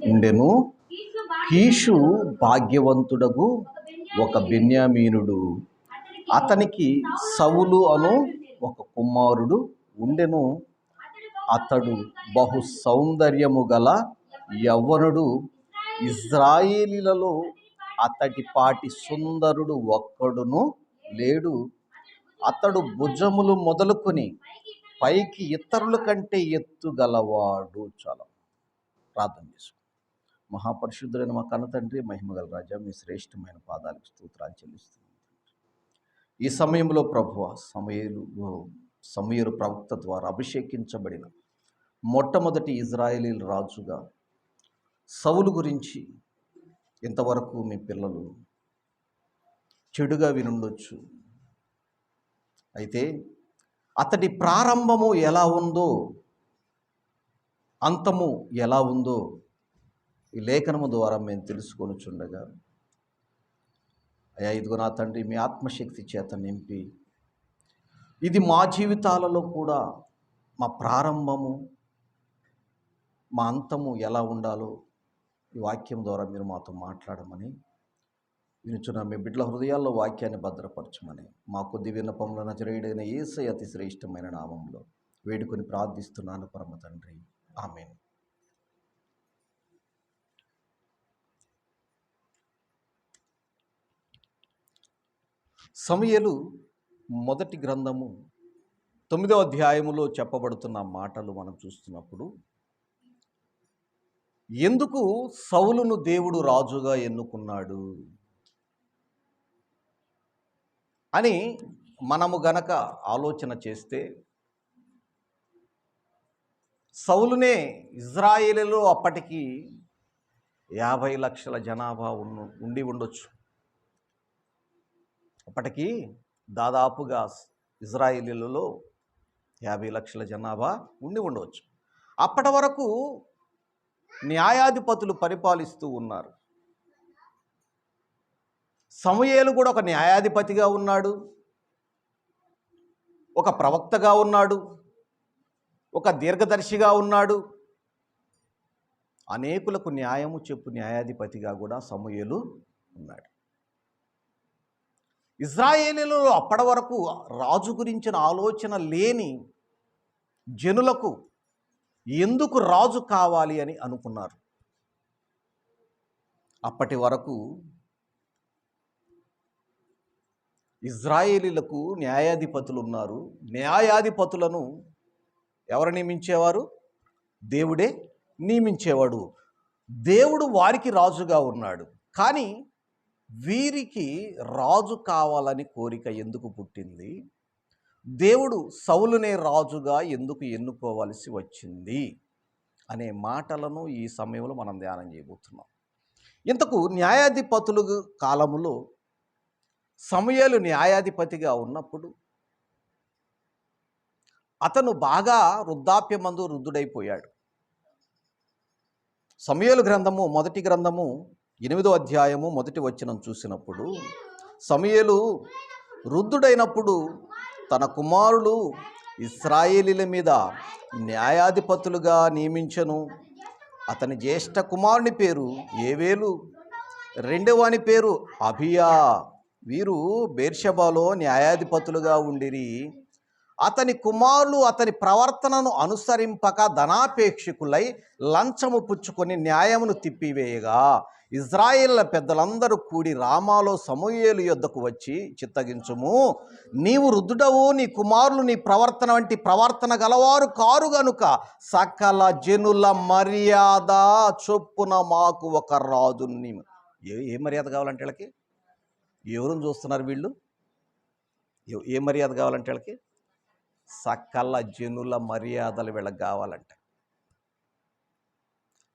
ఉండెను. కీషు భాగ్యవంతుడగు ఒక బెన్యామీనుడు, అతనికి సౌలు అను ఒక కుమారుడు ఉండెను. అతడు బహు సౌందర్యము గల యవ్వనుడు, ఇజ్రాయేలీలలో అతడి పాటి సుందరుడు ఒక్కడును లేడు. అతడు భుజములు మొదలుకొని పైకి ఇతరుల కంటే ఎత్తుగలవాడు. చాలా ప్రార్థన చేసుకో. మహాపరిశుద్ధులైన మా కన్న తండ్రి, మహిమగల రాజా, మీ శ్రేష్టమైన పాదాలకు స్తోత్రాలు చెల్లిస్తున్నాను. ఈ సమయంలో ప్రభువ, సమూయేలు ప్రవక్త ద్వారా అభిషేకించబడిన మొట్టమొదటి ఇజ్రాయేలీల రాజుగా సౌలు గురించి ఇంతవరకు మీ పిల్లలు చెడుగా వినుండొచ్చు. అయితే అతడి ప్రారంభము ఎలా ఉందో, అంతము ఎలా ఉందో ఈ లేఖనము ద్వారా మేము తెలుసుకొనుచుండగా, అయ్యా ఇదిగో నా తండ్రి, మీ ఆత్మశక్తి చేత నింపి ఇది మా జీవితాలలో కూడా మా ప్రారంభము మా అంతము ఎలా ఉండాలో ఈ వాక్యం ద్వారా మీరు మాతో మాట్లాడమని, వినుచున్న మీ బిడ్డల హృదయాల్లో వాక్యాన్ని భద్రపరచమని మా కొద్ది విన్నపంలో నజరేయుడైన యేసయ్య అతి శ్రేష్టమైన నామంలో వేడుకొని ప్రార్థిస్తున్నాను పరమ తండ్రి, ఆమేన్. సమూయేలు మొదటి గ్రంథము 9వ అధ్యాయములో చెప్పబడుతున్న మాటలు మనం చూస్తున్నప్పుడు, ఎందుకు సౌలును దేవుడు రాజుగా ఎన్నుకున్నాడు అని మనము గనక ఆలోచన చేస్తే, సౌలునే ఇజ్రాయేలులో అప్పటికి 50 లక్షల జనాభా ఉండి ఉండొచ్చు. అప్పటికి దాదాపుగా ఇజ్రాయేలీలలో 50 లక్షల జనాభా ఉండి ఉండవచ్చు. అప్పటి వరకు న్యాయాధిపతులు పరిపాలిస్తూ ఉన్నారు. సమూయేలు కూడా ఒక న్యాయాధిపతిగా ఉన్నాడు, ఒక ప్రవక్తగా ఉన్నాడు, ఒక దీర్ఘదర్శిగా ఉన్నాడు. అనేకులకు న్యాయము చెప్పు న్యాయాధిపతిగా కూడా సమూయేలు ఉన్నాడు. ఇజ్రాయేలీలలో అప్పటి వరకు రాజు గురించిన ఆలోచన లేని జనులకు ఎందుకు రాజు కావాలి అని అనుకున్నారు. అప్పటి వరకు ఇజ్రాయేలీలకు న్యాయాధిపతులు ఉన్నారు. న్యాయాధిపతులను ఎవరు నియమించేవారు? దేవుడే నియమించేవాడు. దేవుడు వారికి రాజుగా ఉన్నాడు. కానీ వీరికి రాజు కావాలని కోరిక ఎందుకు పుట్టింది? దేవుడు సౌలునే రాజుగా ఎందుకు ఎన్నుకోవాల్సి వచ్చింది అనే మాటలను ఈ సమయంలో మనం ధ్యానం చేయబోతున్నాం. ఇంతకు న్యాయాధిపతులు కాలములో సమూయేలు న్యాయాధిపతిగా ఉన్నప్పుడు అతను బాగా వృద్ధాప్యమందు వృద్ధుడైపోయాడు. సమూయేలు గ్రంథము మొదటి గ్రంథము 8వ అధ్యాయము 1వ వచనం చూసినప్పుడు, సమూయేలు వృద్ధుడైనప్పుడు తన కుమారులు ఇశ్రాయేలీల మీద న్యాయాధిపతులుగా నియమించెను. అతని జ్యేష్ఠ కుమారుని పేరు ఏవేలు, రెండవని పేరు అబియా. వీరు బెర్షెబాలో న్యాయాధిపతులుగా ఉండిరి. అతని కుమారులు అతని ప్రవర్తనను అనుసరింపక ధనాపేక్షకులై లంచము పుచ్చుకొని న్యాయమును తిప్పివేయగా, ఇజ్రాయేళ్ల పెద్దలందరూ కూడి రామాలో సమూయేలు యొద్దకు వచ్చి, చిత్తగించుము, నీవు వృద్ధుడవు, నీ కుమారులు నీ ప్రవర్తన వంటి ప్రవర్తన గలవారు కారు గనుక సకల జనుల మర్యాద చొప్పున మాకు ఒక రాజుని. ఏ మర్యాద కావాలంటే వీళ్ళకి? ఎవరిని చూస్తున్నారు వీళ్ళు? ఏ మర్యాద కావాలంటే వీళ్ళకి? సకల జనుల మర్యాదలు వీళ్ళకి కావాలంట.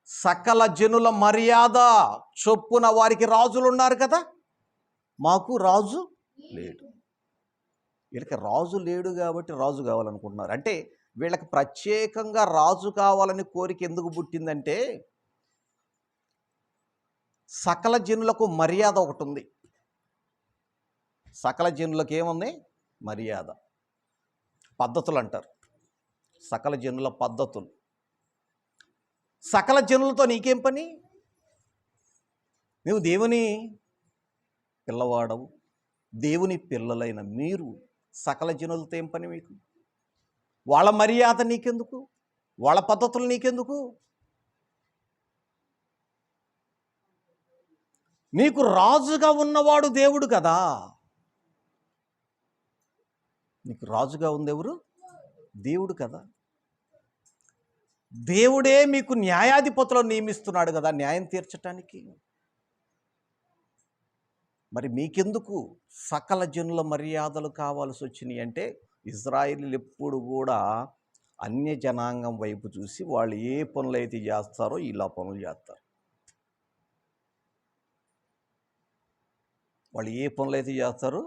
సకల జనుల మర్యాద చొప్పున వారికి రాజులు ఉన్నారు కదా, మాకు రాజు లేడు. వీళ్ళకి రాజు లేడు కాబట్టి రాజు కావాలనుకుంటున్నారు. అంటే వీళ్ళకి ప్రత్యేకంగా రాజు కావాలని కోరిక ఎందుకు పుట్టిందంటే, సకల జనులకు మర్యాద ఒకటి ఉంది. సకల జనులకు ఏముంది? మర్యాద, పద్ధతులు అంటారు. సకల జనుల పద్ధతులు. సకల జనులతో నీకేం పని? నువ్వు దేవుని పిల్లవాడవు, దేవుని పిల్లలైన మీరు సకల జనులతో ఏం పని మీకు? వాళ్ళ మర్యాద నీకెందుకు? వాళ్ళ పద్ధతులు నీకెందుకు? నీకు రాజుగా ఉన్నవాడు దేవుడు కదా. నీకు రాజుగా ఉంది ఎవరు? దేవుడు కదా. దేవుడే మీకు న్యాయాధిపతులను నియమిస్తున్నాడు కదా న్యాయం తీర్చటానికి. మరి మీకెందుకు సకల జనుల మర్యాదలు కావాల్సి వచ్చినాయి అంటే, ఇజ్రాయేలీలు ఎప్పుడు కూడా అన్య జనాంగం వైపు చూసి వాళ్ళు ఏ పనులు అయితే చేస్తారో ఇలా పనులు చేస్తారు. వాళ్ళు ఏ పనులు అయితే చేస్తారో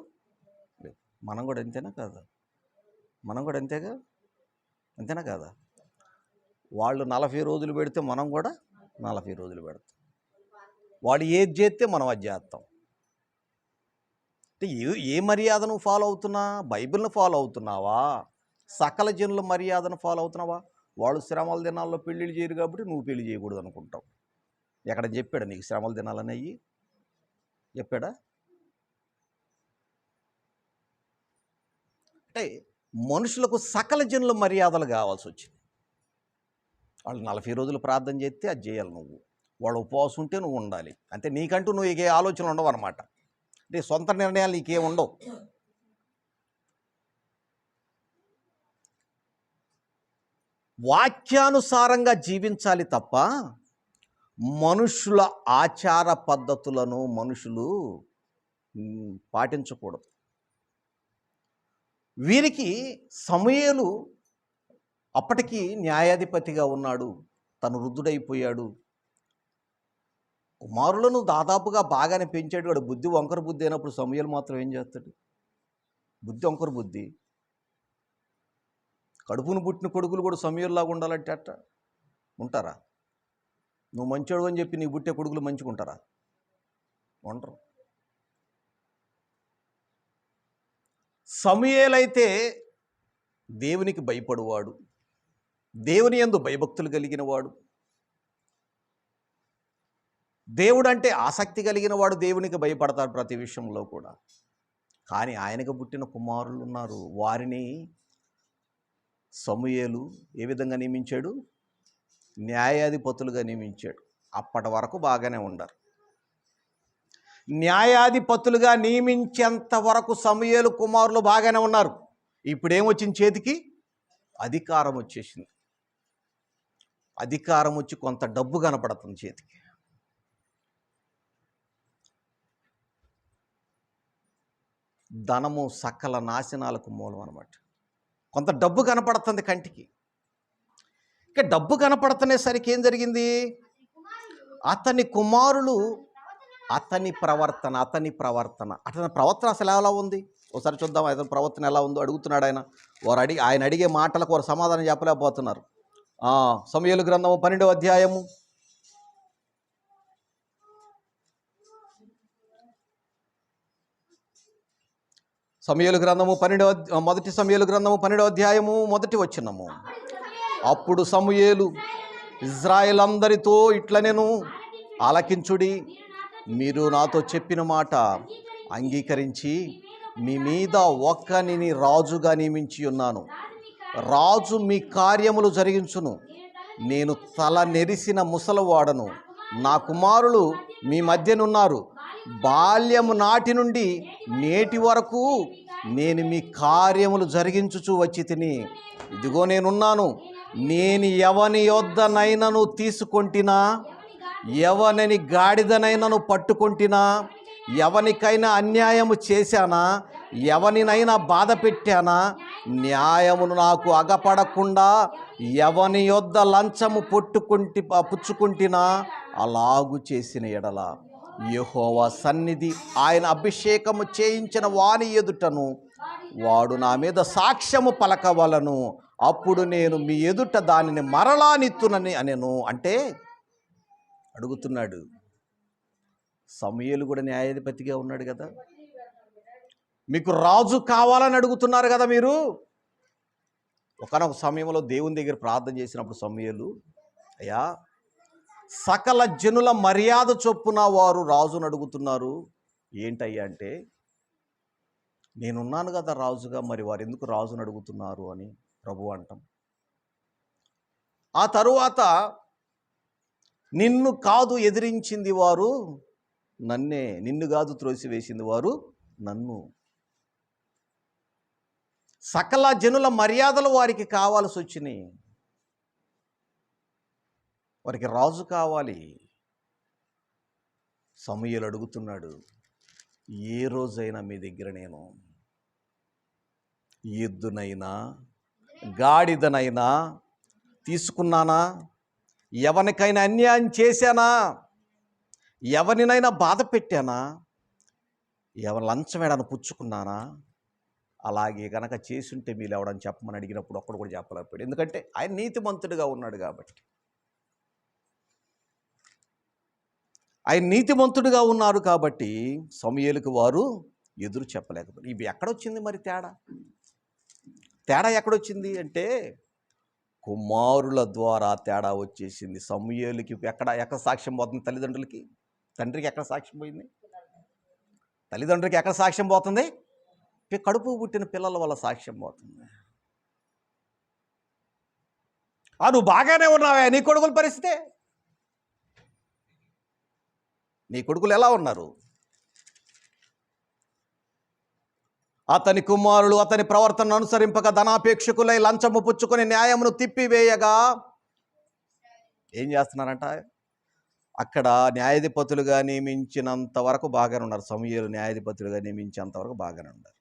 మనం కూడా అంతేనా కాదా? మనం కూడా అంతేగా, అంతేనా కాదా? వాళ్ళు 40 రోజులు పెడితే మనం కూడా 40 రోజులు పెడతాం. వాళ్ళు ఏది చేస్తే మనం అది చేస్తాం. అంటే ఏ మర్యాదను ఫాలో అవుతున్నా? బైబిల్ని ఫాలో అవుతున్నావా? సకల జనుల మర్యాదను ఫాలో అవుతున్నావా? వాళ్ళు శ్రమల దినాల్లో పెళ్ళిళ్ళు చేయరు కాబట్టి నువ్వు పెళ్లి చేయకూడదు అనుకుంటావు. ఎక్కడ చెప్పాడా నీకు శ్రమల దినాలని? అయ్యి చెప్పాడా? అంటే మనుషులకు సకల జనుల మర్యాదలు కావాల్సి వచ్చింది. వాళ్ళు 40 రోజులు ప్రార్థన చేస్తే అది చేయాలి నువ్వు. వాళ్ళు ఉపవాసం ఉంటే నువ్వు ఉండాలి. అంటే నీకంటూ నువ్వు ఏ ఆలోచనలు ఉండవు అనమాట. అంటే సొంత నిర్ణయాలు నీకేం ఉండవు. వాక్యానుసారంగా జీవించాలి తప్ప మనుషుల ఆచార పద్ధతులను మనుషులు పాటించకూడదు. వీరికి సమూయేలు అప్పటికి న్యాయాధిపతిగా ఉన్నాడు, తను వృద్ధుడైపోయాడు. కుమారులను దాదాపుగా బాగానే పెంచాడు. వాడు బుద్ధి వంకర బుద్ధి అయినప్పుడు సమూయేలు మాత్రం ఏం చేస్తాడు? బుద్ధి వంకర బుద్ధి. కడుపును పుట్టిన కొడుకులు కూడా సమూయేలులాగా ఉండాలంటే అట్ట ఉంటారా? నువ్వు మంచోడు అని చెప్పి నీ పుట్టే కొడుకులు మంచిగా ఉంటారా? ఉండరు. సమూయేలైతే దేవునికి భయపడువాడు, దేవుని యందు భయభక్తులు కలిగిన వాడు, దేవుడు అంటే ఆసక్తి కలిగిన వాడు దేవునికి భయపడతాడు ప్రతి విషయంలో కూడా. కానీ ఆయనకు పుట్టిన కుమారులు ఉన్నారు, వారిని సమూయేలు ఏ విధంగా నియమించాడు? న్యాయాధిపతులుగా నియమించాడు. అప్పటి వరకు బాగానే ఉండరు. న్యాయాధిపతులుగా నియమించేంత వరకు సమూయేలు కుమారులు బాగానే ఉన్నారు. ఇప్పుడేమొచ్చింది చేతికి? అధికారం వచ్చేసింది. అధికారం వచ్చి కొంత డబ్బు కనపడుతుంది చేతికి. ధనము సకల నాశనాలకు మూలం అన్నమాట. కొంత డబ్బు కనపడుతుంది కంటికి. ఇక డబ్బు కనపడుతునేసరికి ఏం జరిగింది? అతని కుమారులు అతని ప్రవర్తన అసలు ఎలా ఉంది? ఒకసారి చూద్దాం. అతని ప్రవర్తన ఎలా ఉందో అడుగుతున్నాడు ఆయన. ఆయన అడిగే మాటలకు వారు సమాధానం చెప్పలేకపోతున్నారు. సమూయేలు గ్రంథము 12వ అధ్యాయము మొదటి సమూయేలు గ్రంథము 12వ అధ్యాయము మొదటి వచనము. అప్పుడు సమూయేలు ఇజ్రాయేల్ అందరితో ఇట్లనెను, ఆలకించుడి, మీరు నాతో చెప్పిన మాట అంగీకరించి మీ మీద ఒక్కనిని రాజుగా నియమించి ఉన్నాను. రాజు మీ కార్యములు జరిగించును. నేను తల నెరిసిన ముసలివాడను, నా కుమారులు మీ మధ్యనున్నారు. బాల్యము నాటి నుండి నేటి వరకు నేను మీ కార్యములు జరిగించుచూ వచ్చి తిని, ఇదిగో నేనున్నాను. నేను ఎవని యొద్దనైనను తీసుకొంటినా, ఎవనని గాడిదనైనను పట్టుకొంటినా, ఎవనికైనా అన్యాయము చేశానా, ఎవనినైనా బాధ పెట్టానా, న్యాయమును నాకు అగపడకుండా ఎవని యొద్ద లంచము పుచ్చుకుంటినా అలాగు చేసిన ఎడల యెహోవా సన్నిధి ఆయన అభిషేకము చేయించిన వాని ఎదుటను వాడు నా మీద సాక్ష్యము పలకవలను. అప్పుడు నేను మీ ఎదుట దానిని మరలా నిత్తునని అనెను. అంటే అడుగుతున్నాడు. సమూయేలు కూడా న్యాయాధిపతిగా ఉన్నాడు కదా. మీకు రాజు కావాలని అడుగుతున్నారు కదా మీరు. ఒకానొక సమయంలో దేవుని దగ్గర ప్రార్థన చేసినప్పుడు సమూయేలు, అయ్యా సకల జనుల మర్యాద చొప్పున వారు రాజును అడుగుతున్నారు. ఏంటయ్యా అంటే, నేనున్నాను కదా రాజుగా, మరి వారు ఎందుకు రాజును అడుగుతున్నారు అని ప్రభు అంటాం. ఆ తరువాత నిన్ను కాదు ఎదిరించింది వారు నన్నే, నిన్ను కాదు త్రోసివేసింది వారు నన్ను. సకల జనుల మర్యాదలు వారికి కావాల్సి వచ్చినాయి. వారికి రాజు కావాలి. సమూయేలు అడుగుతున్నాడు, ఏ రోజైనా మీ దగ్గర నేను ఎద్దునైనా గాడిదనైనా తీసుకున్నానా? ఎవరికైనా అన్యాయం చేశానా? ఎవరినైనా బాధ పెట్టానా? ఎవరి లంచం ఏడని పుచ్చుకున్నానా? అలాగే కనుక చేసుంటే మీరు ఎవడని చెప్పమని అడిగినప్పుడు ఒక్కడు కూడా చెప్పలేకపోయాడు. ఎందుకంటే ఆయన నీతిమంతుడిగా ఉన్నాడు కాబట్టి. ఆయన నీతిమంతుడిగా ఉన్నారు కాబట్టి సమూయేలుకు వారు ఎదురు చెప్పలేకపోయారు. ఇవి ఎక్కడొచ్చింది మరి తేడా ఎక్కడొచ్చింది అంటే, కుమారుల ద్వారా తేడా వచ్చేసింది. సమూయేలుకి ఎక్కడ సాక్ష్యం పోతుంది? తల్లిదండ్రులకి, తండ్రికి ఎక్కడ సాక్ష్యం పోయింది? తల్లిదండ్రులకి ఎక్కడ సాక్ష్యం పోతుంది? కడుపు పుట్టిన పిల్లల వల్ల సాక్ష్యం పోతుంది. నువ్వు బాగానే ఉన్నావే, నీ కొడుకుల పరిస్థితే, నీ కొడుకులు ఎలా ఉన్నారు? అతని కుమారులు అతని ప్రవర్తనను అనుసరింపక ధనాపేక్షకులై లంచము పుచ్చుకొని న్యాయమును తిప్పివేయగా ఏం చేస్తున్నారంట? అక్కడ న్యాయాధిపతులుగా నియమించినంత వరకు బాగానే ఉన్నారు. సమూయేలు న్యాయాధిపతులుగా నియమించేంత వరకు బాగానే ఉన్నారు.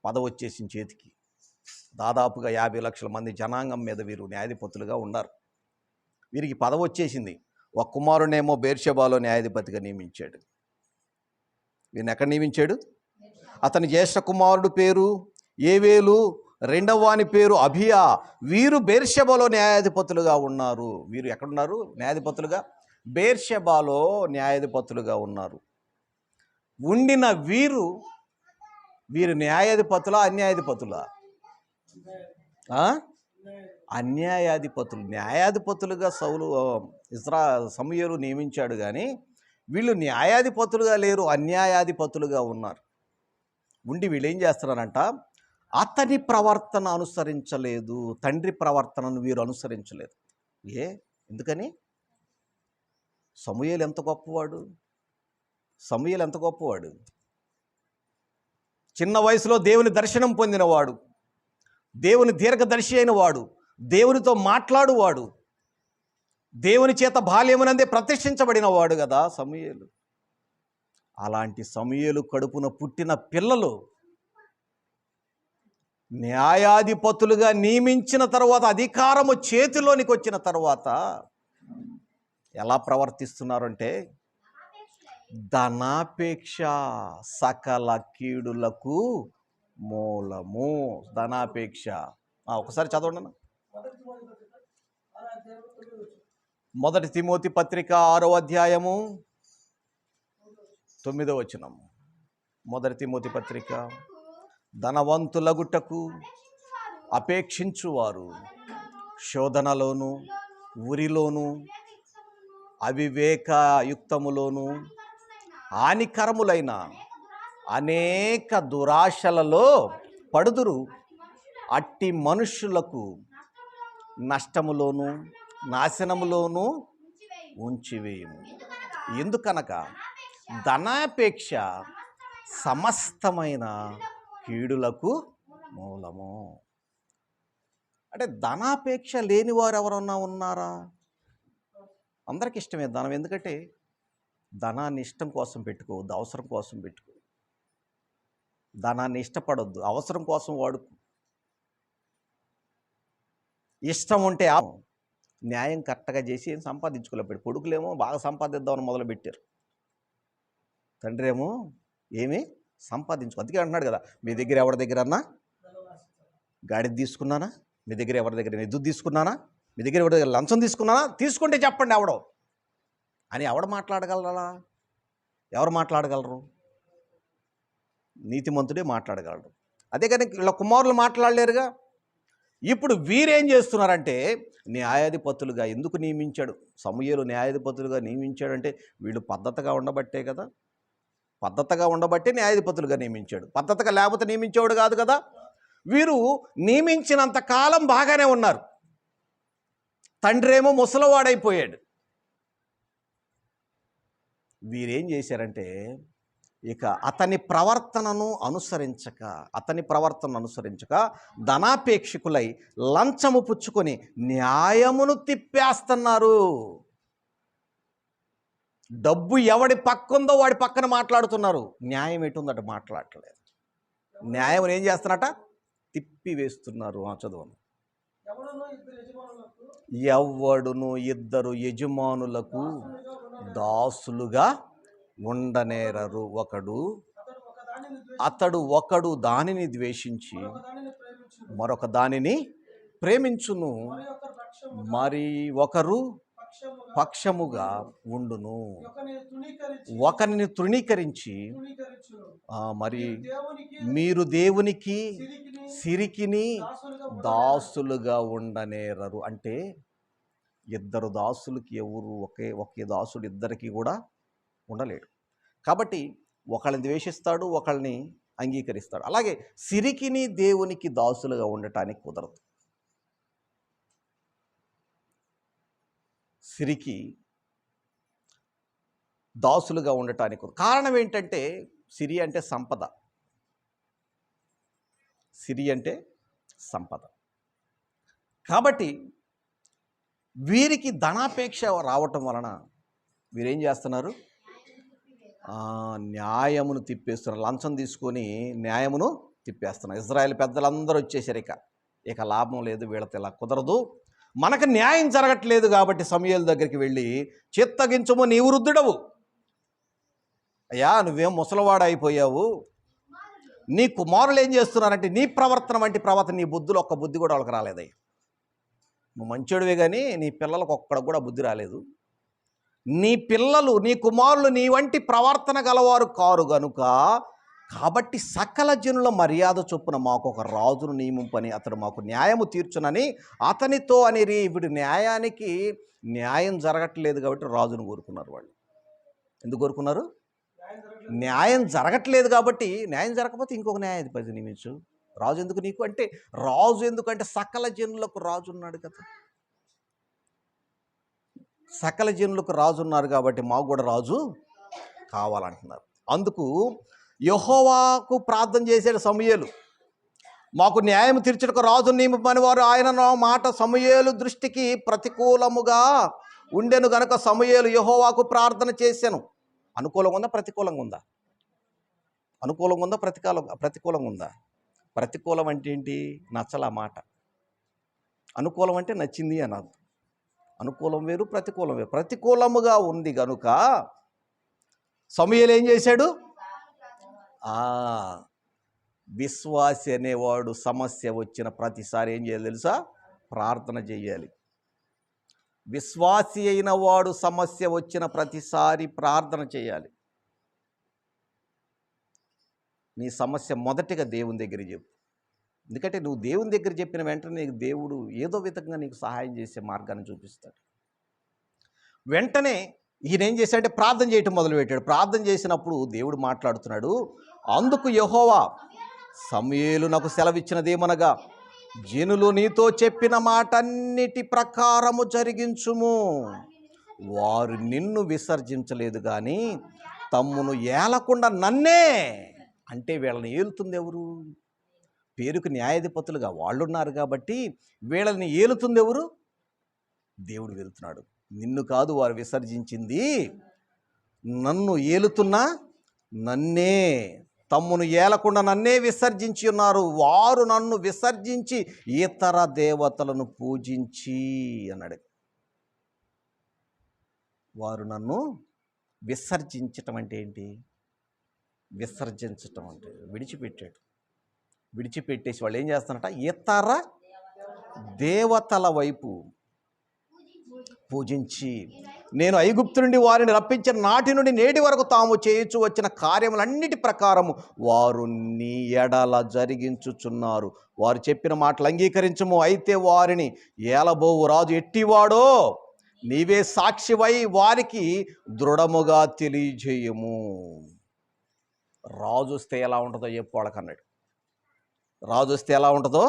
పదవి వచ్చేసిన చేతికి దాదాపుగా 50 లక్షల మంది జనాంగం మీద వీరు న్యాయాధిపతులుగా ఉన్నారు. వీరికి పదవి వచ్చేసింది. ఒక కుమారునేమో బెర్షెబాలో న్యాయాధిపతిగా నియమించాడు. వీరిని ఎక్కడ నియమించాడు? అతని జ్యేష్ఠ కుమారుడు పేరు ఏవేలు, రెండవ వాని పేరు అభియా. వీరు బెర్షెబాలో న్యాయాధిపతులుగా ఉన్నారు. వీరు ఎక్కడున్నారు? న్యాయాధిపతులుగా బెర్షెబాలో న్యాయాధిపతులుగా ఉన్నారు. ఉండిన వీరు న్యాయాధిపతులా అన్యాయాధిపతులా? అన్యాయాధిపతులు. న్యాయాధిపతులుగా సమూయేలు నియమించాడు, కానీ వీళ్ళు న్యాయాధిపతులుగా లేరు, అన్యాయాధిపతులుగా ఉన్నారు. ఉండి వీళ్ళు ఏం చేస్తున్నారంట? అతని ప్రవర్తన అనుసరించలేదు, తండ్రి ప్రవర్తనను వీరు అనుసరించలేదు. ఎందుకని? సమూయేలు ఎంత గొప్పవాడు! సమూయేలు ఎంత గొప్పవాడు! చిన్న వయసులో దేవుని దర్శనం పొందినవాడు, దేవుని దీర్ఘదర్శి అయిన వాడు, దేవునితో మాట్లాడువాడు, దేవుని చేత బాల్యమునందే ప్రతిష్ఠించబడిన వాడు కదా సమూయేలు. అలాంటి సమూయేలు కడుపున పుట్టిన పిల్లలు న్యాయాధిపతులుగా నియమించిన తర్వాత, అధికారము చేతిలోనికి వచ్చిన తర్వాత ఎలా ప్రవర్తిస్తున్నారంటే, ధనాపేక్ష సకల కీడులకు మూలము. ధనాపేక్ష. ఒకసారి చదవండి. 1 తిమోతి పత్రిక 6వ అధ్యాయము 9వ వచనం. 1 తిమోతి పత్రిక, ధనవంతులగుటకు అపేక్షించువారు శోధనలోను ఉరిలోను అవివేకయుక్తములోను హానికరములైన అనేక దురాశలలో పడుదురు. అట్టి మనుషులకు నష్టములోను నాశనములోను ఉంచివేయము. ఎందుకనగా ధనాపేక్ష సమస్తమైన కీడులకు మూలము. అంటే ధనాపేక్ష లేని వారు ఎవరన్నా ఉన్నారా? అందరికి ఇష్టమే ధనం. ఎందుకంటే ధనాన్ని ఇష్టం కోసం పెట్టుకోవద్దు, అవసరం కోసం పెట్టుకో. ధనాన్ని ఇష్టపడొద్దు, అవసరం కోసం వాడుకో. ఇష్టం ఉంటే న్యాయం కరెక్ట్గా చేసి ఏం సంపాదించుకోలేపాడు. కొడుకులేమో బాగా సంపాదిద్దామని మొదలుపెట్టారు, తండ్రి ఏమో ఏమీ సంపాదించుకో. అందుకే అంటున్నాడు కదా, మీ దగ్గర ఎవరి దగ్గర అన్నా గాడిద తీసుకున్నానా? మీ దగ్గర ఎవరి దగ్గర ఎద్దు తీసుకున్నానా? మీ దగ్గర ఎవరి దగ్గర లంచం తీసుకున్నానా? తీసుకుంటే చెప్పండి ఎవడో అని. ఎవడు మాట్లాడగలరా? ఎవరు మాట్లాడగలరు? నీతిమంతుడే మాట్లాడగలరు. అదే కానీ ఇలా కుమారులు మాట్లాడలేరుగా. ఇప్పుడు వీరేం చేస్తున్నారంటే న్యాయాధిపతులుగా ఎందుకు నియమించాడు? సమూయేలు న్యాయాధిపతులుగా నియమించాడంటే వీళ్ళు పద్ధతిగా ఉండబట్టే కదా. పద్ధతిగా ఉండబట్టే న్యాయాధిపతులుగా నియమించాడు. పద్ధతిగా లేకపోతే నియమించేవాడు కాదు కదా. వీరు నియమించినంత కాలం బాగానే ఉన్నారు. తండ్రి ఏమో ముసలివాడైపోయాడు. వీరేం చేశారంటే ఇక అతని ప్రవర్తనను అనుసరించక ధనాపేక్షకులై లంచము పుచ్చుకొని న్యాయమును తిప్పేస్తున్నారు. డబ్బు ఎవడి పక్కుందో వాడి పక్కన మాట్లాడుతున్నారు. న్యాయం ఎటుందట మాట్లాడలేదు. న్యాయం ఏం చేస్తున్నట? తిప్పి వేస్తున్నారు. చదువును. ఎవడును ఇద్దరు యజమానులకు దాసులుగా ఉండనేరరు. ఒకడు దానిని ద్వేషించి మరొక దానిని ప్రేమించును, మరి ఒకరు పక్షముగా ఉండును. ఒకరిని తృణీకరించి మరి మీరు దేవునికి సిరికిని దాసులుగా ఉండనేరరు. అంటే ఇద్దరు దాసులకి ఎవరు ఒకే దాసుడు ఇద్దరికి కూడా ఉండలేడు. కాబట్టి ఒకళ్ళని ద్వేషిస్తాడు, ఒకళ్ళని అంగీకరిస్తాడు. అలాగే సిరికిని దేవునికి దాసులుగా ఉండటానికి కుదరదు. సిరికి దాసులుగా ఉండటానికి కారణం ఏంటంటే సిరి అంటే సంపద. సిరి అంటే సంపద. కాబట్టి వీరికి ధనాపేక్ష రావటం వలన వీరేం చేస్తున్నారు? న్యాయమును తిప్పేస్తున్నారు. లంచం తీసుకొని న్యాయమును తిప్పేస్తున్నారు. ఇజ్రాయేల్ పెద్దలందరూ వచ్చేసారు. ఇక లాభం లేదు, వీళ్ళతో ఇలా కుదరదు, మనకు న్యాయం జరగట్లేదు. కాబట్టి సమూయేలు దగ్గరికి వెళ్ళి, చిత్తగించుము, నీవు వృద్ధుడవు, అయ్యా నువ్వేం ముసలివాడు అయిపోయావు, నీ కుమారులు ఏం చేస్తున్నారంటే నీ ప్రవర్తన వంటి ప్రవర్తన, నీ బుద్ధులు ఒక్క బుద్ధి కూడా వాళ్ళకి రాలేదయ్యా. నువ్వు మంచోడివే కానీ నీ పిల్లలకు ఒక్కడ కూడా బుద్ధి రాలేదు. నీ పిల్లలు, నీ కుమారులు నీ వంటి ప్రవర్తన గలవారు కారు గనుక, కాబట్టి సకల జనుల మర్యాద చొప్పున మాకు ఒక రాజును నియమింపని అతడు మాకు న్యాయము తీర్చునని అతనితో అనేది. ఇప్పుడు న్యాయం జరగట్లేదు కాబట్టి రాజును కోరుకున్నారు. వాళ్ళు ఎందుకు కోరుకున్నారు? న్యాయం జరగట్లేదు కాబట్టి. న్యాయం జరగకపోతే ఇంకొక న్యాయాధిపతి నియమించు. రాజు ఎందుకు నీకు అంటే, రాజు ఎందుకంటే సకల జనులకు రాజు ఉన్నాడు కదా. సకల జనులకు రాజు ఉన్నారు కాబట్టి మాకు కూడా రాజు కావాలంటున్నారు. అందుకు యెహోవాకు ప్రార్థన చేశాడు సమూయేలు. మాకు న్యాయం తీర్చుటకు రాజు నియమింపని వారు ఆయన మాట సమూయేలు దృష్టికి ప్రతికూలముగా ఉండెను గనుక సమూయేలు యెహోవాకు ప్రార్థన చేశాను. అనుకూలంగా ఉందా? ప్రతికూలంగా ఉందా? అనుకూలంగా ఉందా? ప్రతికూలంగా ఉందా? ప్రతికూలం అంటే ఏంటి? నచ్చల మాట. అనుకూలం అంటే నచ్చింది అన్నది. అనుకూలం వేరు, ప్రతికూలం వేరు. ప్రతికూలముగా ఉంది గనుక సమూయేలు ఏం చేశాడు? విశ్వాసి అనేవాడు సమస్య వచ్చిన ప్రతిసారి ఏం చేయాలి తెలుసా? ప్రార్థన చేయాలి. విశ్వాసి అయిన వాడు సమస్య వచ్చిన ప్రతిసారి ప్రార్థన చేయాలి. నీ సమస్య మొదటిగా దేవుని దగ్గర చెప్పు. ఎందుకంటే నువ్వు దేవుని దగ్గర చెప్పిన వెంటనే నీకు దేవుడు ఏదో విధంగా నీకు సహాయం చేసే మార్గాన్ని చూపిస్తాడు. వెంటనే ఈయన ఏం చేశాడంటే ప్రార్థన చేయటం మొదలుపెట్టాడు. ప్రార్థన చేసినప్పుడు దేవుడు మాట్లాడుతున్నాడు. అందుకు యెహోవా సమూయేలు నాకు సెలవిచ్చినదేమనగా, జనులు నీతో చెప్పిన మాటన్నిటి ప్రకారము జరిగించుము. వారు నిన్ను విసర్జించలేదు కానీ తమ్మును ఏలకుండా నన్నే, అంటే వీళ్ళని ఏలుతుంది ఎవరు? పేరుకు న్యాయాధిపతులుగా వాళ్ళు ఉన్నారు కాబట్టి వీళ్ళని ఏలుతుంది ఎవరు? దేవుడు వెళ్తున్నాడు. నిన్ను కాదు వారు విసర్జించింది, నన్ను ఏలుతున్నా నన్నే, తమ్మును ఏలకుండా నన్నే విసర్జించి ఉన్నారు. వారు నన్ను విసర్జించి ఇతర దేవతలను పూజించి అన్నాడు. వారు నన్ను విసర్జించటం అంటే ఏంటి? విసర్జించటం అంటే విడిచిపెట్టేసి వాళ్ళు ఏం చేస్తారట? ఇతర దేవతల వైపు పూజించి నేను ఐగుప్తు నుండి వారిని రప్పించిన నాటి నుండి నేటి వరకు తాము చేయించు వచ్చిన కార్యములన్నిటి ప్రకారము వారు నీ ఎడల జరిగించుచున్నారు. వారు చెప్పిన మాటలు అంగీకరించము. అయితే వారిని ఏలబోవు రాజు ఎట్టివాడో నీవే సాక్షివై వారికి దృఢముగా తెలియజేయము. రాజు వస్తే ఎలా ఉంటుందో చెప్పు వాళ్ళకన్నాడు. రాజు వస్తే ఎలా ఉంటుందో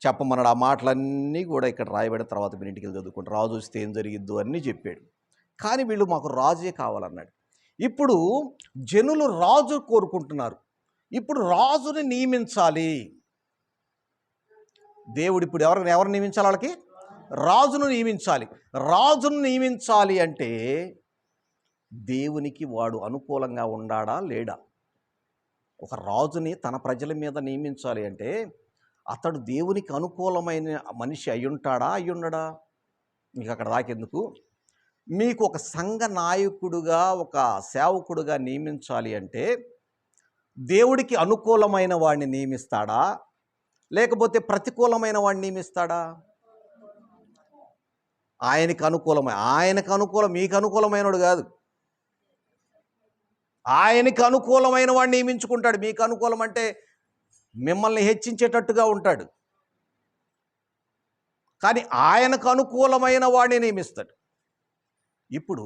చెప్పమన్నాడు. ఆ మాటలన్నీ కూడా ఇక్కడ రాయబడిన తర్వాత మీరు ఇంటికి వెళ్ళి చదువుకుంటారు. రాజు వస్తే ఏం జరిగిద్దు అన్నీ చెప్పాడు. కానీ వీళ్ళు మాకు రాజే కావాలన్నాడు. ఇప్పుడు జనులు రాజు కోరుకుంటున్నారు. ఇప్పుడు రాజుని నియమించాలి. దేవుడు ఇప్పుడు ఎవరు నియమించాలి? వాళ్ళకి రాజును నియమించాలి. రాజును నియమించాలి అంటే దేవునికి వాడు అనుకూలంగా ఉండాడా లేడా? ఒక రాజుని తన ప్రజల మీద నియమించాలి అంటే అతడు దేవునికి అనుకూలమైన మనిషి అయ్యుంటాడా అయ్యుండడా? మీకు అక్కడ దాకెందుకు. మీకు ఒక సంఘ నాయకుడుగా ఒక సేవకుడుగా నియమించాలి అంటే దేవుడికి అనుకూలమైన వాడిని నియమిస్తాడా లేకపోతే ప్రతికూలమైన వాడిని నియమిస్తాడా? ఆయనకు అనుకూలం మీకు అనుకూలమైనడు కాదు. ఆయనకు అనుకూలమైన వాడిని నియమించుకుంటాడు. మీకు అనుకూలం అంటే మిమ్మల్ని హెచ్చించేటట్టుగా ఉంటాడు. కానీ ఆయనకు అనుకూలమైన వాడిని నియమిస్తాడు. ఇప్పుడు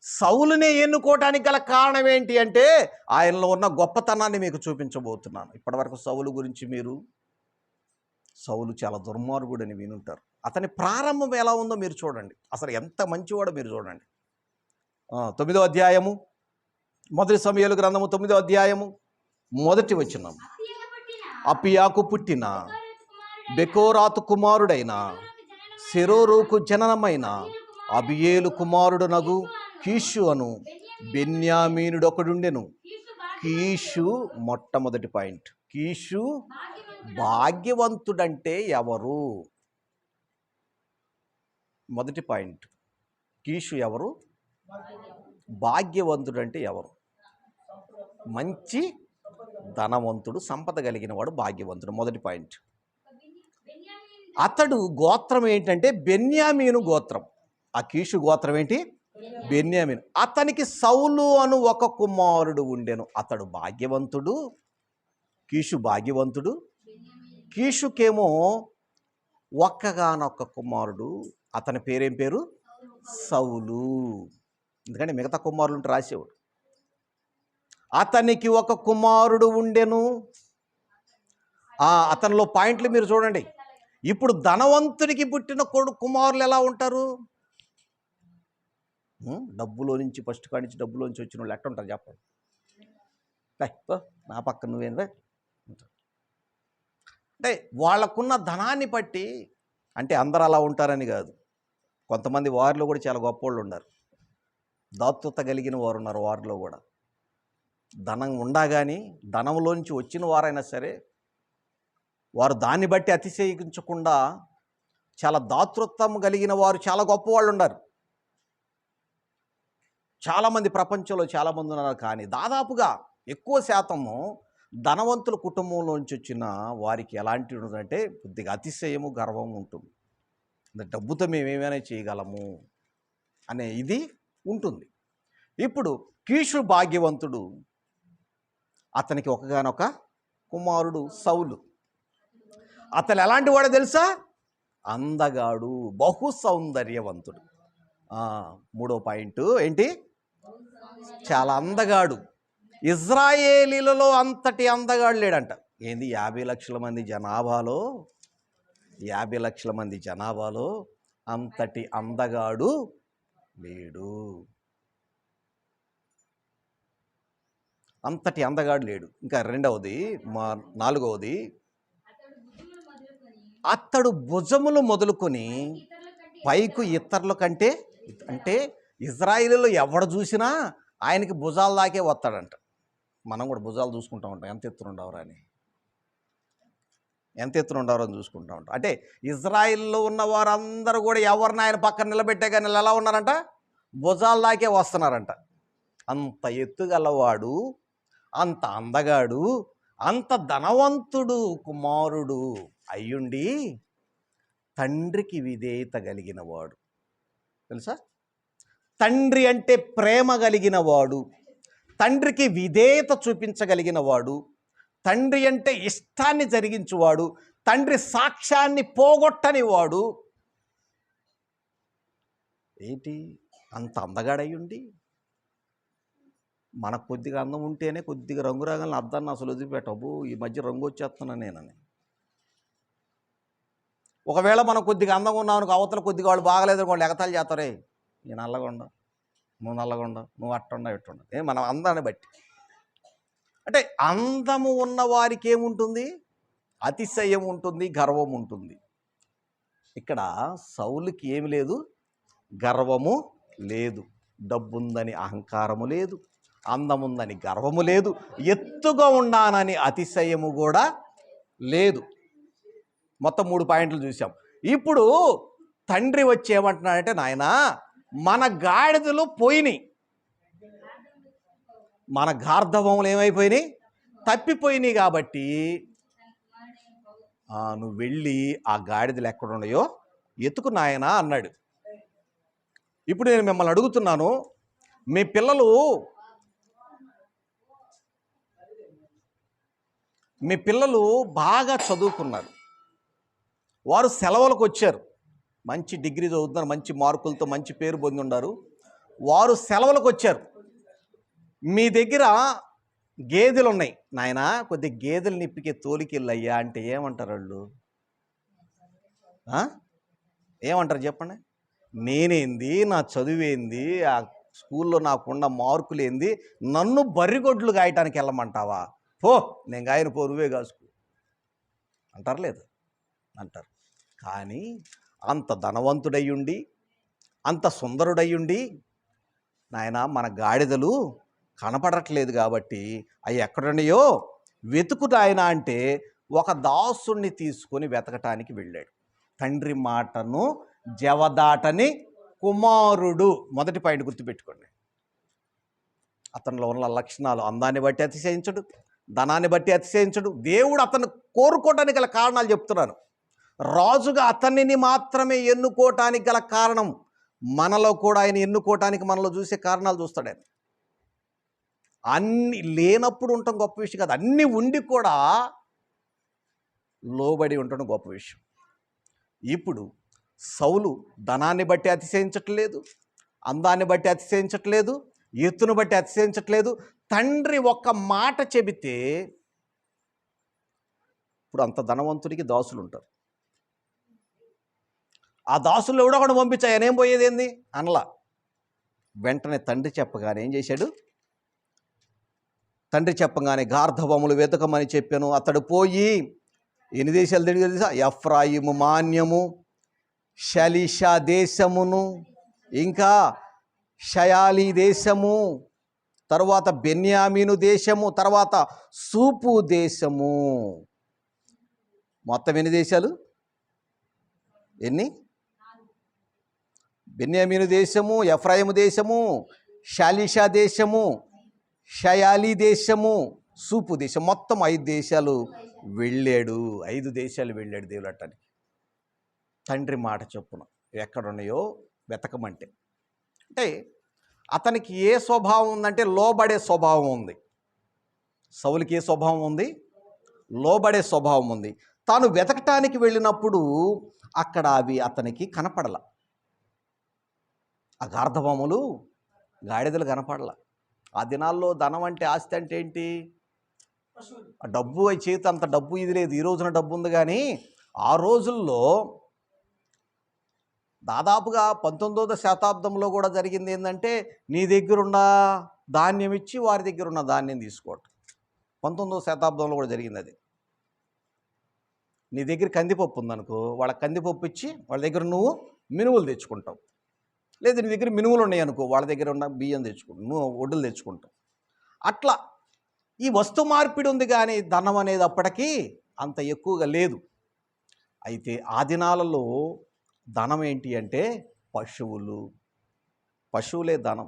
సౌలునే ఎన్నుకోవటానికి గల కారణం ఏంటి అంటే ఆయనలో ఉన్న గొప్పతనాన్ని మీకు చూపించబోతున్నాను. ఇప్పటివరకు సౌలు గురించి సౌలు చాలా దుర్మార్గుడని వినుంటారు. అతని ప్రారంభం ఎలా ఉందో మీరు చూడండి. అసలు ఎంత మంచివాడో మీరు చూడండి. 9వ అధ్యాయము, మొదటి సమూయేలు గ్రంథము 9వ అధ్యాయము మొదటి వచనం. అపియాకు పుట్టిన బెకోరాతు కుమారుడైన సెరోరుకు జననమైన అబియేలు కుమారుడునగు కీషు అను బెన్యామీనుడొకడుండెను. కీషు మొట్టమొదటి పాయింట్. కీషు భాగ్యవంతుడంటే ఎవరు? మొదటి పాయింట్. కీషు ఎవరు? భాగ్యవంతుడంటే ఎవరు? మంచి ధనవంతుడు, సంపద కలిగిన వాడు భాగ్యవంతుడు. మొదటి పాయింట్. అతడు గోత్రం ఏంటంటే బెన్యామీను గోత్రం. ఆ కీషు గోత్రం ఏంటి? బెన్యామీను. అతనికి సౌలు అను ఒక కుమారుడు ఉండెను. అతడు భాగ్యవంతుడు. కీషు భాగ్యవంతుడు. కీషుకేమో ఒక్కగానొక్క కుమారుడు. అతని పేరేం పేరు? సౌలు. ఎందుకంటే మిగతా కుమారులు ఉంటే రాసేవాడు. అతనికి ఒక కుమారుడు ఉండెను. అతనిలో పాయింట్లు మీరు చూడండి. ఇప్పుడు ధనవంతునికి పుట్టిన కుమారులు ఎలా ఉంటారు? డబ్బులో నుంచి ఫస్ట్ కాడి నుంచి డబ్బులోంచి వచ్చిన వాళ్ళు ఎట్ట ఉంటారు చెప్పండి. నా పక్కన నువ్వేందా అంటే వాళ్ళకున్న ధనాన్ని బట్టి, అంటే అందరూ అలా ఉంటారని కాదు. కొంతమంది వారిలో కూడా చాలా గొప్ప వాళ్ళు ఉన్నారు. దాతృత కలిగిన వారు ఉన్నారు వారిలో కూడా. ధనం ఉండగాని ధనంలోంచి వచ్చిన వారైనా సరే వారు దాన్ని బట్టి అతిశయించకుండా చాలా దాతృత్వం కలిగిన వారు చాలా గొప్పవాళ్ళు ఉన్నారు. చాలామంది ప్రపంచంలో చాలామంది ఉన్నారు. కానీ దాదాపుగా ఎక్కువ శాతము ధనవంతుల కుటుంబంలోంచి వచ్చిన వారికి ఎలాంటి ఉంటుందంటే కొద్దిగా అతిశయము, గర్వం ఉంటుంది. డబ్బుతో మేమేమైనా చేయగలము అనే ఇది ఉంటుంది. ఇప్పుడు కీషు భాగ్యవంతుడు. అతనికి ఒకగానొక కుమారుడు సౌలు. అతను ఎలాంటి వాడో తెలుసా? అందగాడు, బహు సౌందర్యవంతుడు. 3వ పాయింట్ ఏంటి? చాలా అందగాడు. ఇజ్రాయేలీలలో అంతటి అందగాడు లేడంట. ఏంది? 50 లక్షల మంది జనాభాలో 50 లక్షల మంది జనాభాలో అంతటి అందగాడు లేడు. అంతటి అందగాడు లేడు. ఇంకా 4వది అతడు భుజములు మొదలుకొని పైకు ఇతరుల కంటే, అంటే ఇజ్రాయిలీలో ఎవడు చూసినా ఆయనకి భుజాల దాకే వస్తాడంట. మనం కూడా భుజాలు చూసుకుంటూ ఉంటాం, ఎంత ఎత్తున ఉండవరా అని చూసుకుంటూ ఉంటాం. అంటే ఇజ్రాయిల్లో ఉన్న వారందరూ కూడా ఎవరిని ఆయన పక్కన నిలబెట్టే కానీ ఎలా ఉన్నారంట? భుజాల దాకే వస్తున్నారంట. అంత ఎత్తుగలవాడు, అంత అందగాడు, అంత ధనవంతుడు కుమారుడు అయ్యుండి తండ్రికి విధేయత కలిగిన వాడు. తెలుసా? తండ్రి అంటే ప్రేమ కలిగిన వాడు, తండ్రికి విధేయత చూపించగలిగిన వాడు, తండ్రి అంటే ఇష్టాన్ని జరిగించువాడు, తండ్రి సాక్ష్యాన్ని పోగొట్టని వాడు. ఏంటి అంత అందగాడయ్యుండి మనకు కొద్దిగా అందం ఉంటేనే కొద్దిగా రంగురాగాలను అద్దాన్ని అసలు వదిలిపెట్టవు. ఈ మధ్య రంగు వచ్చేస్తున్నాను నేనని. ఒకవేళ మనం కొద్దిగా అందంగా ఉన్నామనుకో, అవతల కొద్దిగా వాళ్ళు బాగలేదు వాళ్ళు ఎగతాళి చేస్తారే, ఈ నల్లగొండ, నువ్వు నల్లగొండ, నువ్వు అట్టుండ ఇట్టుండ. మనం అందాన్ని బట్టి. అంటే అందము ఉన్న వారికి ఏముంటుంది? అతిశయం ఉంటుంది, గర్వం ఉంటుంది. ఇక్కడ సౌలుకి ఏమి లేదు? గర్వము లేదు. డబ్బుందని అహంకారము లేదు, అందముందని గర్వము లేదు, ఎత్తుగా ఉన్నానని అతిశయము కూడా లేదు. మొత్తం 3 పాయింట్లు చూసాం. ఇప్పుడు తండ్రి వచ్చి ఏమంటున్నాడంటే, నాయనా మన గాడిదలు పోయినాయి, మన గార్ధవములు ఏమైపోయినాయి? తప్పిపోయినాయి. కాబట్టి నువ్వు వెళ్ళి ఆ గాడిదలు ఎక్కడున్నాయో ఎత్తుకు నాయనా అన్నాడు. ఇప్పుడు నేను మిమ్మల్ని అడుగుతున్నాను, మీ పిల్లలు బాగా చదువుకున్నారు, వారు సెలవులకు వచ్చారు, మంచి డిగ్రీ చదువుతున్నారు, మంచి మార్కులతో మంచి పేరు పొంది ఉన్నారు, వారు సెలవులకు వచ్చారు. మీ దగ్గర గేదెలు ఉన్నాయి, నాయన కొద్ది గేదెలు నిప్పికే తోలికెళ్ళయ్యా అంటే ఏమంటారు వాళ్ళు? ఏమంటారు చెప్పండి? నేనేంది, నా చదువేంది, ఆ స్కూల్లో నాకున్న మార్కులేంది, నన్ను బర్రిగొడ్లు గాయటానికి వెళ్ళమంటావా? పో, నేను గాయను, పో, నువ్వే కాసుకో అంటారు. లేదు అంటారు. కానీ అంత ధనవంతుడయ్యుండి, అంత సుందరుడయ్యుండి, నాయన మన గాడిదలు కనపడట్లేదు కాబట్టి అవి ఎక్కడున్నాయో వెతుకు నాయన అంటే ఒక దాసుణ్ణి తీసుకొని వెతకటానికి వెళ్ళాడు. తండ్రి మాటను జవదాటని కుమారుడు. మొదటి పాయింట్ గుర్తుపెట్టుకోండి. అతనిలో ఉన్న లక్షణాలు: అందాన్ని బట్టి అతిశయించడు, ధనాన్ని బట్టి అతిశయించడు. దేవుడు అతను కోరుకోవడానికి గల కారణాలు చెప్తున్నాను. రాజుగా అతనిని మాత్రమే ఎన్నుకోవటానికి గల కారణం, మనలో కూడా ఆయన ఎన్నుకోవటానికి మనలో చూసే కారణాలు చూస్తాడు ఆయన. అన్ని లేనప్పుడు ఉండటం గొప్ప విషయం కాదు, అన్నీ ఉండి కూడా లోబడి ఉండటం గొప్ప విషయం. ఇప్పుడు సౌలు ధనాన్ని బట్టి అతిశయించట్లేదు, అందాన్ని బట్టి అతిశయించట్లేదు, ఎత్తును బట్టి అతిశయించట్లేదు. తండ్రి ఒక్క మాట చెబితే, ఇప్పుడు అంత ధనవంతుడికి దాసులు ఉంటారు, ఆ దాసులు ఎవడో ఒకడు పంపించా, ఆయన ఏం పోయేది ఏంది అనలా. వెంటనే తండ్రి చెప్పగానే ఏం చేశాడు? తండ్రి చెప్పగానే గార్ధవములు వెతకమని చెప్పాను. అతడు పోయి ఎన్ని దేశాలు తిరిగి తెలుసా? ఎఫ్రాయిము మాన్యము, షలీషా దేశమును, ఇంకా షయాలి దేశము, తర్వాత బెన్యామీను దేశము, తర్వాత సూపు దేశము. మొత్తం ఎన్ని దేశాలు? ఎన్ని? బెన్యామీను దేశము, ఎఫ్రాయిము దేశము, షాలిషా దేశము, షయాలి దేశము, సూపు దేశం. మొత్తం 5 దేశాలు వెళ్ళాడు. 5 దేశాలు వెళ్ళాడు దేవులట్టానికి. తండ్రి మాట చొప్పున ఎక్కడున్నాయో వెతకమంటే. అంటే అతనికి ఏ స్వభావం ఉందంటే లోబడే స్వభావం ఉంది. సౌలుకి ఏ స్వభావం ఉంది? లోబడే స్వభావం ఉంది. తాను వెతకటానికి వెళ్ళినప్పుడు అక్కడ అవి అతనికి కనపడల. ఆ గార్ధవములు, గాడిదలు కనపడల. ఆ దినాల్లో ధనం అంటే, ఆస్తి అంటే ఏంటి? డబ్బు. చేతి అంత డబ్బు ఇది లేదు. ఈ రోజున డబ్బు ఉంది, కానీ ఆ రోజుల్లో దాదాపుగా 19వ శతాబ్దంలో కూడా జరిగింది ఏంటంటే, నీ దగ్గరున్న ధాన్యం ఇచ్చి వారి దగ్గర ఉన్న ధాన్యం తీసుకోవటం. 19వ శతాబ్దంలో కూడా జరిగింది అది. నీ దగ్గర కందిపప్పు ఉందనుకో, వాళ్ళ కందిపప్పు ఇచ్చి వాళ్ళ దగ్గర నువ్వు మినుములు తెచ్చుకుంటావు. లేదు నీ దగ్గర మినుములు ఉన్నాయి అనుకో, వాళ్ళ దగ్గర ఉన్న బియ్యం తెచ్చుకుంటావు, నువ్వు వడ్డులు తెచ్చుకుంటావు. అట్లా ఈ వస్తు మార్పిడి ఉంది, కానీ ధనం అనేది అప్పటికీ అంత ఎక్కువగా లేదు. అయితే ఆ దినాలలో ధనం ఏంటి అంటే పశువులే ధనం.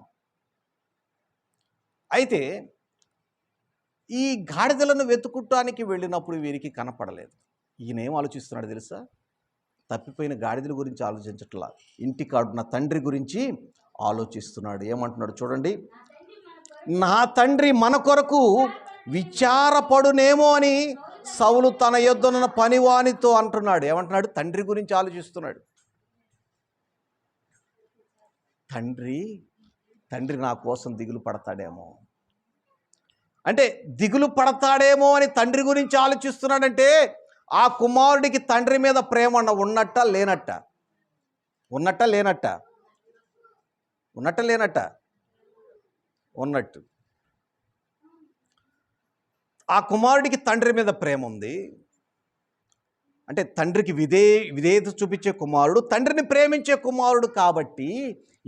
అయితే ఈ గాడిదలను వెతుకుటానికి వెళ్ళినప్పుడు వీరికి కనపడలేదు. ఈయనేం ఆలోచిస్తున్నాడు తెలుసా? తప్పిపోయిన గాడిదల గురించి ఆలోచించట్లా, ఇంటికాడున్న తండ్రి గురించి ఆలోచిస్తున్నాడు. ఏమంటున్నాడు చూడండి, నా తండ్రి మన కొరకు విచారపడునేమో అని సౌలు తన యొద్దనున్న పనివానితో అంటున్నాడు. ఏమంటున్నాడు? తండ్రి గురించి ఆలోచిస్తున్నాడు. తండ్రి నా కోసం దిగులు పడతాడేమో, అంటే దిగులు పడతాడేమో అని తండ్రి గురించి ఆలోచిస్తున్నాడంటే ఆ కుమారుడికి తండ్రి మీద ప్రేమ ఉన్నట్ట లేనట్ట? ఉన్నట్టు. ఆ కుమారుడికి తండ్రి మీద ప్రేమ ఉంది. అంటే తండ్రికి విధేయత చూపించే కుమారుడు, తండ్రిని ప్రేమించే కుమారుడు కాబట్టి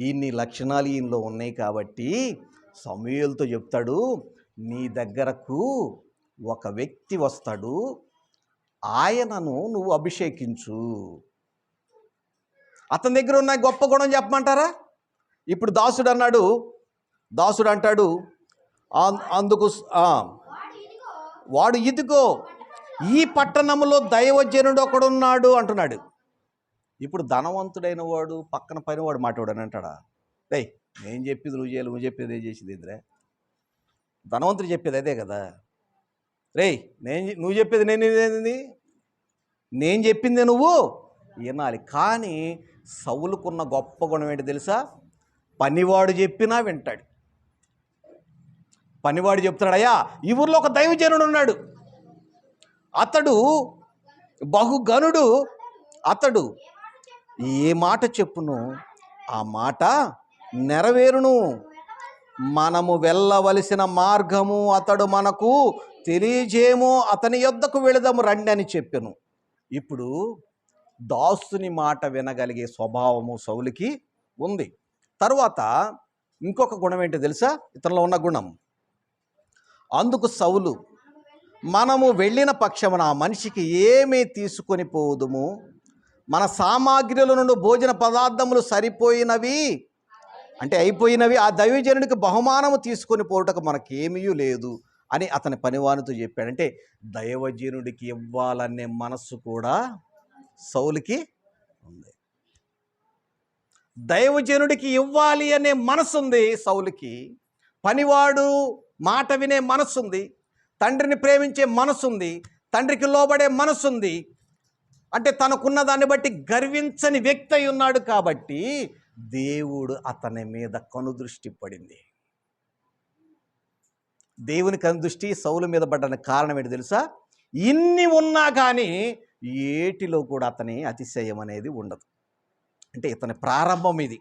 ఇన్ని లక్షణాలు ఈయనలో ఉన్నాయి. కాబట్టి సమూయేలుతో చెప్తాడు, నీ దగ్గరకు ఒక వ్యక్తి వస్తాడు, ఆయనను నువ్వు అభిషేకించు. అతని దగ్గర ఉన్న గొప్ప గుణం చెప్పమంటారా? ఇప్పుడు దాసుడు అంటాడు, అందుకు వాడు ఇదిగో ఈ పట్టణంలో దైవజనుడు ఒకడున్నాడు అంటున్నాడు. ఇప్పుడు ధనవంతుడైన వాడు పక్కన పైనవాడు మాట్లాడాను అంటాడా? రేయ్, నేను చెప్పేది నువ్వు చేయాలి, నువ్వు చెప్పేది ఏం చేసేది ఇద్దరే? ధనవంతుడు చెప్పేది అదే కదా. రేయ్, నువ్వు చెప్పేది నేను చెప్పిందే నువ్వు వినాలి. కానీ సౌలుకున్న గొప్ప గుణం ఏంటి తెలుసా? పనివాడు చెప్పినా వింటాడు. పనివాడు చెప్తున్నాడు, అయ్యా ఈ ఊర్లో ఒక దైవజనుడు ఉన్నాడు, అతడు బహుగనుడు, అతడు ఏ మాట చెప్పును ఆ మాట నెరవేరును, మనము వెళ్ళవలసిన మార్గము అతడు మనకు తెలియజేమో, అతని యొద్దకు వెళదాము రండి అని చెప్పాను. ఇప్పుడు దాసుని మాట వినగలిగే స్వభావము సౌలుకి ఉంది. తరువాత ఇంకొక గుణం ఏంటో తెలుసా? ఇతనిలో ఉన్న గుణం, అందుకు సౌలు, మనము వెళ్ళిన పక్షమున ఆ మనిషికి ఏమీ తీసుకొని పోదుము, మన సామాగ్రిల నుండి భోజన పదార్థములు సరిపోయినవి అంటే అయిపోయినవి, ఆ దైవజనుడికి బహుమానము తీసుకొని పోవటకు మనకేమీ లేదు అని అతని పనివానితో చెప్పాడు. అంటే దైవజనుడికి ఇవ్వాలనే మనస్సు కూడా సౌలుకి ఉంది. దైవజనుడికి ఇవ్వాలి అనే మనసు ఉంది సౌలుకి. పనివాడు మాట వినే మనసుంది, తండ్రిని ప్రేమించే మనసుంది, తండ్రికి లోబడే మనసుంది. అంటే తనకున్న దాన్ని బట్టి గర్వించని వ్యక్తి అయి ఉన్నాడు. కాబట్టి దేవుడు అతని మీద కనుదృష్టి పడింది. దేవుని కనుదృష్టి సౌలు మీద పడ్డానికి కారణం ఏంటి తెలుసా? ఇన్ని ఉన్నా కానీ ఏటిలో కూడా అతని అతిశయం అనేది ఉండదు. అంటే ఇతని ప్రారంభం ఇది.